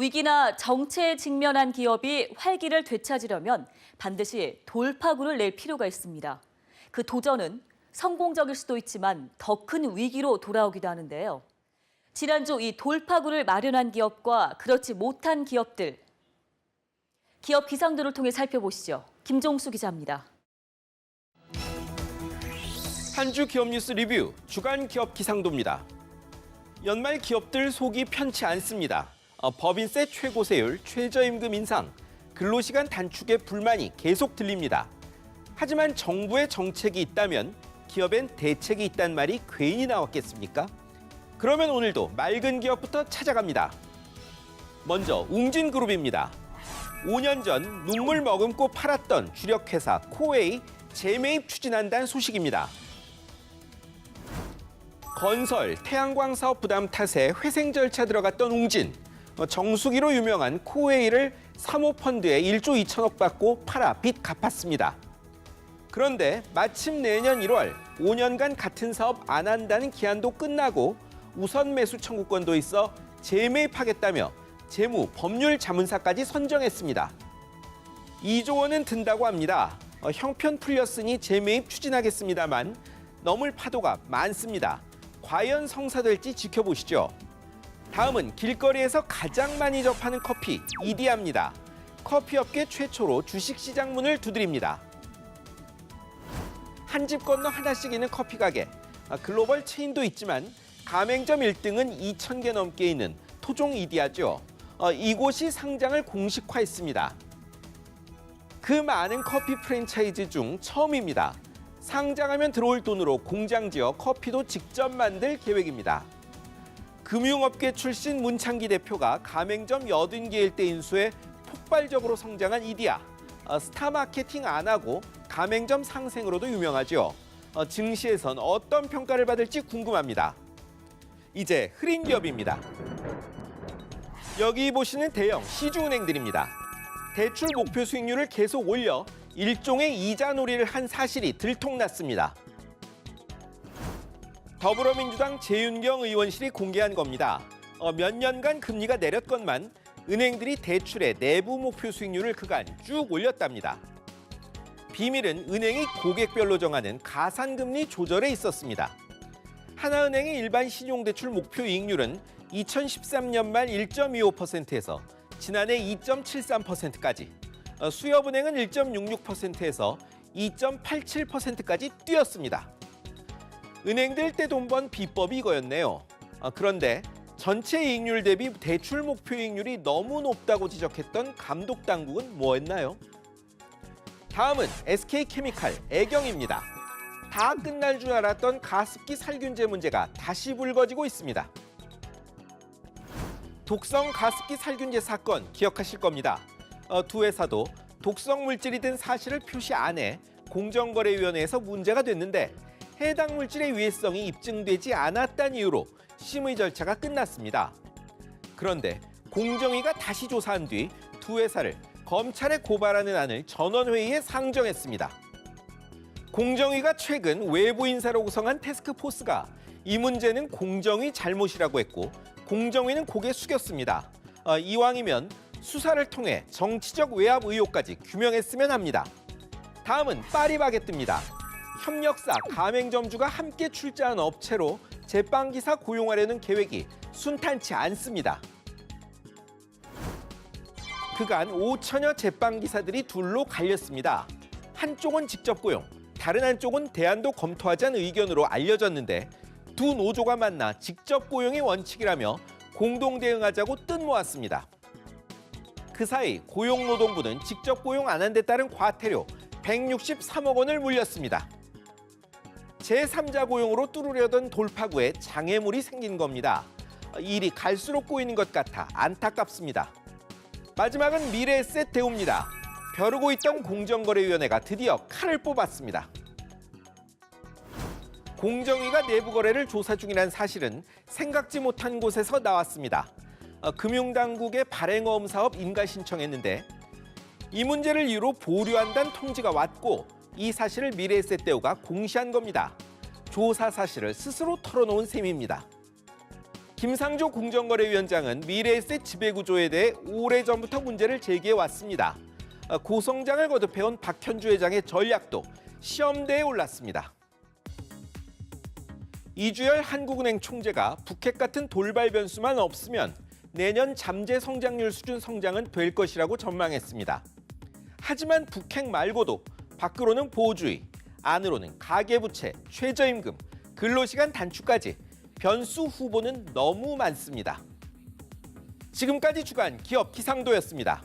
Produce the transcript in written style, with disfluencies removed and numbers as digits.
위기나 정체에 직면한 기업이 활기를 되찾으려면 반드시 돌파구를 낼 필요가 있습니다. 그 도전은 성공적일 수도 있지만 더 큰 위기로 돌아오기도 하는데요. 지난주 이 돌파구를 마련한 기업과 그렇지 못한 기업들, 기업 기상도를 통해 살펴보시죠. 김종수 기자입니다. 한 주 기업 뉴스 리뷰 주간 기업 기상도입니다. 연말 기업들 속이 편치 않습니다. 법인세 최고세율, 최저임금 인상, 근로시간 단축에 불만이 계속 들립니다. 하지만 정부의 정책이 있다면 기업엔 대책이 있단 말이 괜히 나왔겠습니까? 그러면 오늘도 맑은 기업부터 찾아갑니다. 먼저 웅진그룹입니다. 5년 전 눈물 머금고 팔았던 주력회사 코웨이 재매입 추진한다는 소식입니다. 건설, 태양광 사업 부담 탓에 회생 절차 들어갔던 웅진. 정수기로 유명한 코웨이를 사모펀드에 1조 2천억 받고 팔아 빚 갚았습니다. 그런데 마침 내년 1월 5년간 같은 사업 안 한다는 기한도 끝나고 우선 매수 청구권도 있어 재매입하겠다며 재무, 법률 자문사까지 선정했습니다. 2조 원은 든다고 합니다. 형편 풀렸으니 재매입 추진하겠습니다만 넘을 파도가 많습니다. 과연 성사될지 지켜보시죠. 다음은 길거리에서 가장 많이 접하는 커피, 이디야입니다. 커피업계 최초로 주식시장 문을 두드립니다. 한 집 건너 하나씩 있는 커피 가게. 글로벌 체인도 있지만 가맹점 1등은 2,000개 넘게 있는 토종 이디야죠. 이곳이 상장을 공식화했습니다. 그 많은 커피 프랜차이즈 중 처음입니다. 상장하면 들어올 돈으로 공장 지어 커피도 직접 만들 계획입니다. 금융업계 출신 문창기 대표가 가맹점 80개일 때 인수해 폭발적으로 성장한 이디야. 스타 마케팅 안 하고 가맹점 상생으로도 유명하죠. 증시에선 어떤 평가를 받을지 궁금합니다. 이제 흐린 기업입니다. 여기 보시는 대형 시중은행들입니다. 대출 목표 수익률을 계속 올려 일종의 이자놀이를 한 사실이 들통났습니다. 더불어민주당 재윤경 의원실이 공개한 겁니다. 몇 년간 금리가 내렸건만 은행들이 대출의 내부 목표 수익률을 그간 쭉 올렸답니다. 비밀은 은행이 고객별로 정하는 가산금리 조절에 있었습니다. 하나은행의 일반 신용대출 목표 이익률은 2013년 말 1.25%에서 지난해 2.73%까지, 수협은행은 1.66%에서 2.87%까지 뛰었습니다. 은행들 때 돈 번 비법이 이거였네요. 그런데 전체 이익률 대비 대출 목표 이익률이 너무 높다고 지적했던 감독당국은 뭐 했나요? 다음은 SK케미칼, 애경입니다. 다 끝날 줄 알았던 가습기 살균제 문제가 다시 불거지고 있습니다. 독성 가습기 살균제 사건 기억하실 겁니다. 두 회사도 독성 물질이 든 사실을 표시 안 해 공정거래위원회에서 문제가 됐는데 해당 물질의 위해성이 입증되지 않았다는 이유로 심의 절차가 끝났습니다. 그런데 공정위가 다시 조사한 뒤 두 회사를 검찰에 고발하는 안을 전원회의에 상정했습니다. 공정위가 최근 외부 인사로 구성한 태스크포스가 이 문제는 공정위 잘못이라고 했고 공정위는 고개 숙였습니다. 이왕이면 수사를 통해 정치적 외압 의혹까지 규명했으면 합니다. 다음은 파리바게뜨입니다. 협력사, 가맹점주가 함께 출자한 업체로 제빵기사 고용하려는 계획이 순탄치 않습니다. 그간 5천여 제빵기사들이 둘로 갈렸습니다. 한쪽은 직접 고용, 다른 한쪽은 대안도 검토하자는 의견으로 알려졌는데 두 노조가 만나 직접 고용이 원칙이라며 공동 대응하자고 뜻 모았습니다. 그 사이 고용노동부는 직접 고용 안 한 데 따른 과태료 163억 원을 물렸습니다. 제3자 고용으로 뚫으려던 돌파구에 장애물이 생긴 겁니다. 일이 갈수록 꼬이는 것 같아 안타깝습니다. 마지막은 미래에셋 대우입니다. 벼르고 있던 공정거래위원회가 드디어 칼을 뽑았습니다. 공정위가 내부 거래를 조사 중이라는 사실은 생각지 못한 곳에서 나왔습니다. 금융당국의 발행어음 사업 인가 신청했는데 이 문제를 이유로 보류한다는 통지가 왔고 이 사실을 미래에셋대우가 공시한 겁니다. 조사 사실을 스스로 털어놓은 셈입니다. 김상조 공정거래위원장은 미래에셋 지배구조에 대해 오래전부터 문제를 제기해 왔습니다. 고성장을 거듭해온 박현주 회장의 전략도 시험대에 올랐습니다. 이주열 한국은행 총재가 북핵 같은 돌발 변수만 없으면 내년 잠재 성장률 수준 성장은 될 것이라고 전망했습니다. 하지만 북핵 말고도 밖으로는 보호주의, 안으로는 가계부채, 최저임금, 근로시간 단축까지 변수 후보는 너무 많습니다. 지금까지 주간 기업 기상도였습니다.